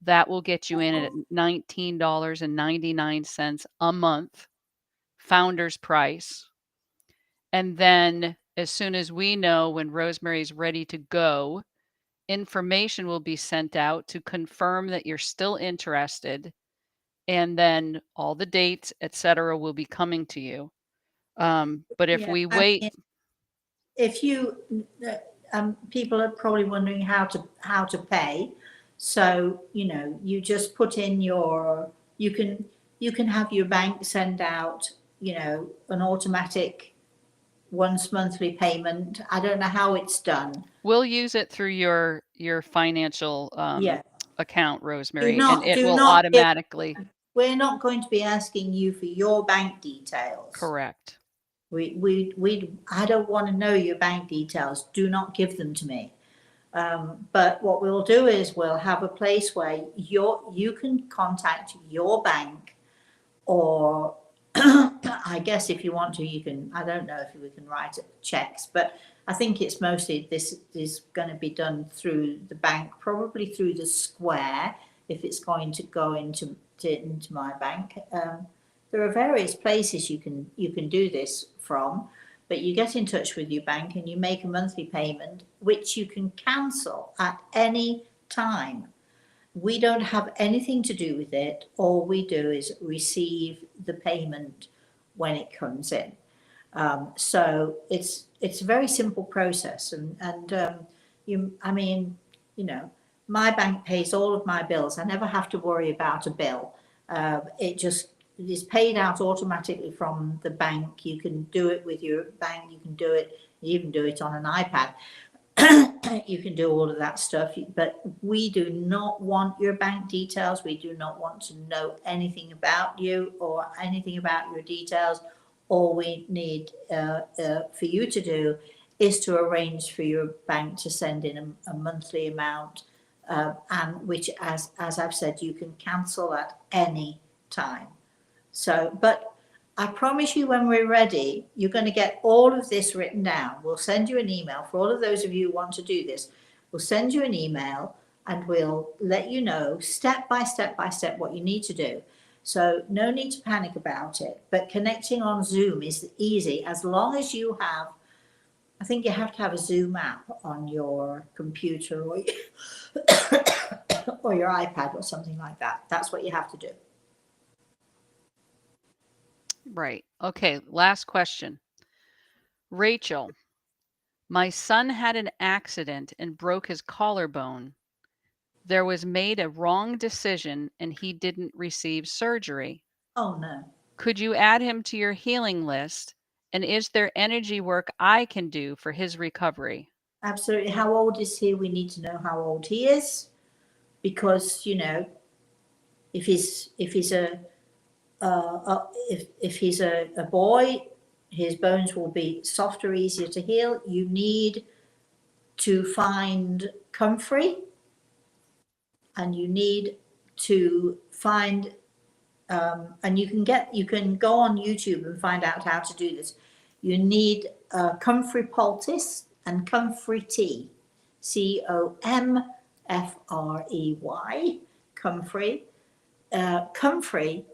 That will get you in at $19.99 a month, founder's price. And then as soon as we know when Rosemary's ready to go, information will be sent out to confirm that you're still interested. And then all the dates, etc., will be coming to you. But if Yeah, we I wait, mean, if you, people are probably wondering how to pay. So, you know, you just put in your, you can have your bank send out, you know, an automatic once monthly payment. I don't know how it's done. we'll use it through your financial Yeah. account, Rosemary, and it Do will not give, automatically. we're not going to be asking you for your bank details. Correct. I don't want to know your bank details. Do not give them to me. But what we'll do is we'll have a place where you can contact your bank, or I guess if you want to, you can, I don't know if we can write checks, but I think it's mostly this is going to be done through the bank, probably through the Square, if it's going to go into my bank. There are various places you can do this from, but you get in touch with your bank and you make a monthly payment, which you can cancel at any time. We don't have anything to do with it. All we do is receive the payment when it comes in. So it's a very simple process, I mean, you know, my bank pays all of my bills. I never have to worry about a bill. It just is paid out automatically from the bank. You can do it with your bank. You can do it. You even do it on an iPad. You can do all of that stuff, but we do not want your bank details. We do not want to know anything about you or anything about your details. All we need for you to do is to arrange for your bank to send in a monthly amount, and which, as I've said, you can cancel at any time. So, but I promise you, when we're ready, you're going to get all of this written down. We'll send you an email for all of those of you who want to do this. We'll send you an email and we'll let you know step by step by step what you need to do. So no need to panic about it. But connecting on Zoom is easy as long as you have, I think you have to have a Zoom app on your computer or, or your iPad or something like that. That's what you have to do. Right. Okay. Last question. Rachel, my son had an accident and broke his collarbone. There was made a wrong decision and he didn't receive surgery. Oh no. Could you add him to your healing list? And is there energy work I can do for his recovery? Absolutely. How old is he? We need to know how old he is, because you know, if he's if he's a boy, his bones will be softer, easier to heal. You need to find comfrey, and you need to find and you can go on YouTube and find out how to do this. You need comfrey poultice and comfrey tea, COMFREY, comfrey. Comfrey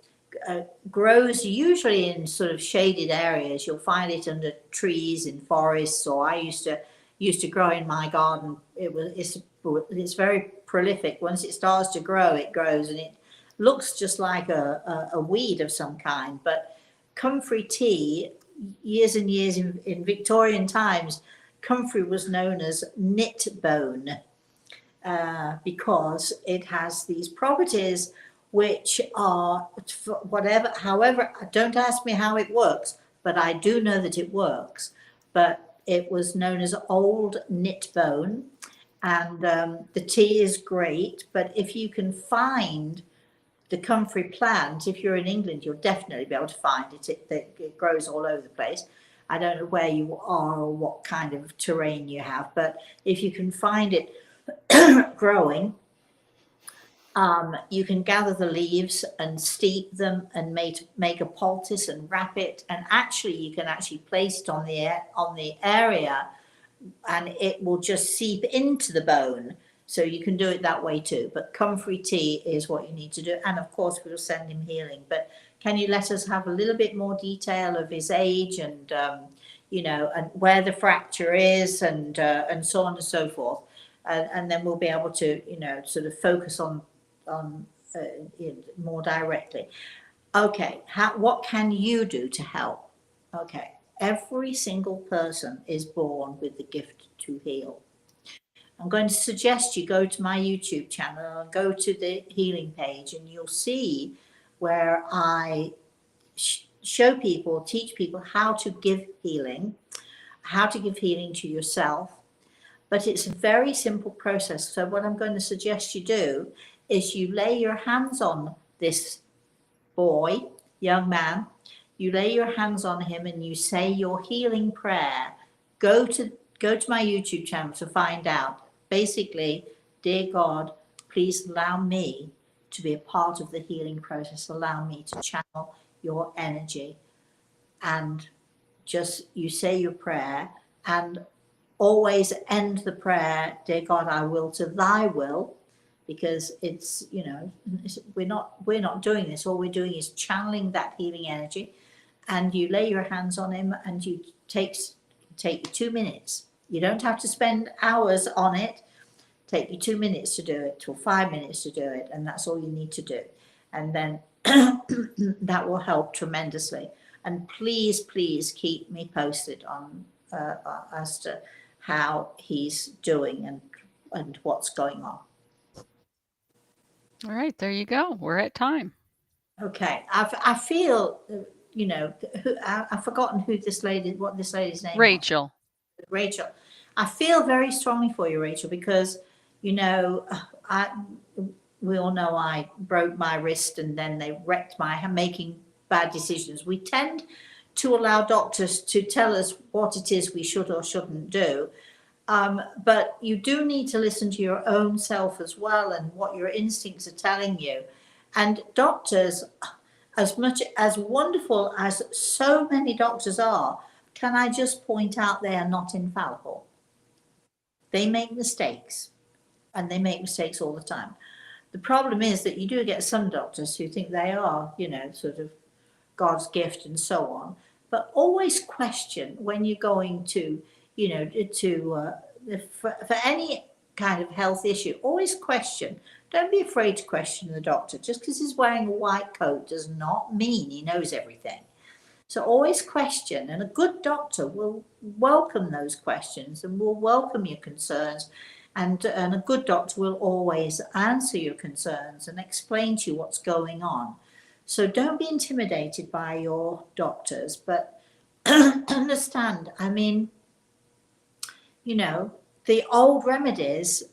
grows usually in sort of shaded areas. You'll find it under trees in forests, or I used to grow in my garden. It's very prolific. Once it starts to grow, it grows, and it looks just like a weed of some kind. But comfrey tea, years and years in Victorian times, comfrey was known as knit bone, because it has these properties which are whatever, however, don't ask me how it works, but I do know that it works. But it was known as old knit bone, and the tea is great. But if you can find the comfrey plant, if you're in England, you'll definitely be able to find it. It grows all over the place. I don't know where you are or what kind of terrain you have, but if you can find it growing, you can gather the leaves and steep them and make a poultice and wrap it. And actually, you can actually place it on the area, and it will just seep into the bone. So you can do it that way too. But comfrey tea is what you need to do. And of course, we'll send him healing. But can you let us have a little bit more detail of his age and, and where the fracture is and so on and so forth. And then we'll be able to, sort of focus on more directly. Okay, what can you do to help? Okay, every single person is born with the gift to heal. I'm going to suggest you go to my YouTube channel and go to the healing page, and you'll see where I show people, teach people how to give healing to yourself. But it's a very simple process. So what I'm going to suggest you do is you lay your hands on this boy, young man, you lay your hands on him and you say your healing prayer. Go to my YouTube channel to find out. Basically, dear God, please allow me to be a part of the healing process. Allow me to channel your energy. And just, you say your prayer and always end the prayer, dear God, I will to thy will, because it's, we're not doing this. All we're doing is channeling that healing energy. And you lay your hands on him and you take 2 minutes. You don't have to spend hours on it. Take you 2 minutes to do it, or 5 minutes to do it, and that's all you need to do. And then that will help tremendously. And please keep me posted on as to how he's doing and what's going on. All right, there you go. We're at time. Okay, I feel, I've forgotten what this lady's name was. Rachel. Rachel. I feel very strongly for you, Rachel, because, we all know I broke my wrist and then they wrecked my hand, making bad decisions. We tend to allow doctors to tell us what it is we should or shouldn't do. But you do need to listen to your own self as well and what your instincts are telling you. And doctors, as much as wonderful as so many doctors are, can I just point out they are not infallible? They make mistakes, and they make mistakes all the time. The problem is that you do get some doctors who think they are, sort of God's gift and so on. But always question when you're going to, for any kind of health issue, always question. Don't be afraid to question the doctor. Just because he's wearing a white coat does not mean he knows everything. So always question, and a good doctor will welcome those questions and will welcome your concerns. And a good doctor will always answer your concerns and explain to you what's going on. So don't be intimidated by your doctors, but understand, I mean, the old remedies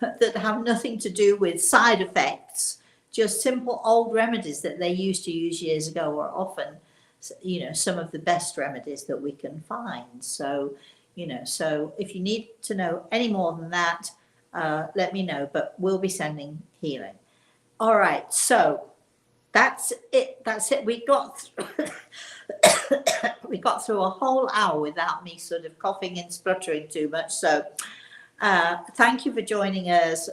that have nothing to do with side effects, just simple old remedies that they used to use years ago are often, some of the best remedies that we can find. So, so if you need to know any more than that, let me know, but we'll be sending healing. All right, so that's it. We got through a whole hour without me sort of coughing and spluttering too much. So thank you for joining us.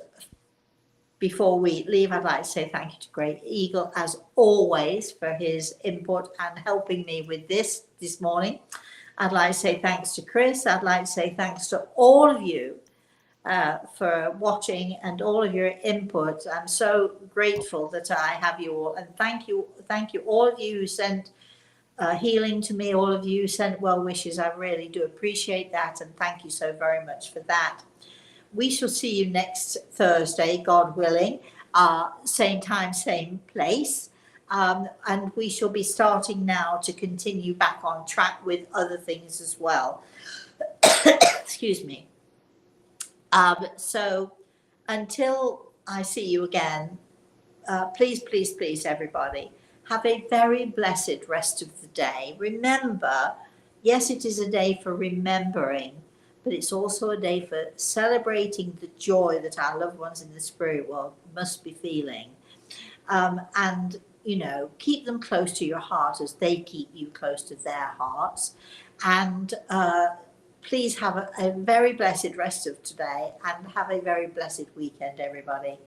Before we leave, I'd like to say thank you to Great Eagle, as always, for his input and helping me with this morning. I'd like to say thanks to Chris. I'd like to say thanks to all of you for watching and all of your input. I'm so grateful that I have you all, and thank you all of you who sent healing to me, all of you who sent well wishes. I really do appreciate that, and thank you so very much for that. We shall see you next Thursday, God willing, same time, same place. And we shall be starting now to continue back on track with other things as well. Excuse me. So until I see you again, please, everybody, have a very blessed rest of the day. Remember, Yes, it is a day for remembering, but it's also a day for celebrating the joy that our loved ones in the spirit world must be feeling. And, you know, keep them close to your heart as they keep you close to their hearts. And please have a very blessed rest of today and have a very blessed weekend, everybody.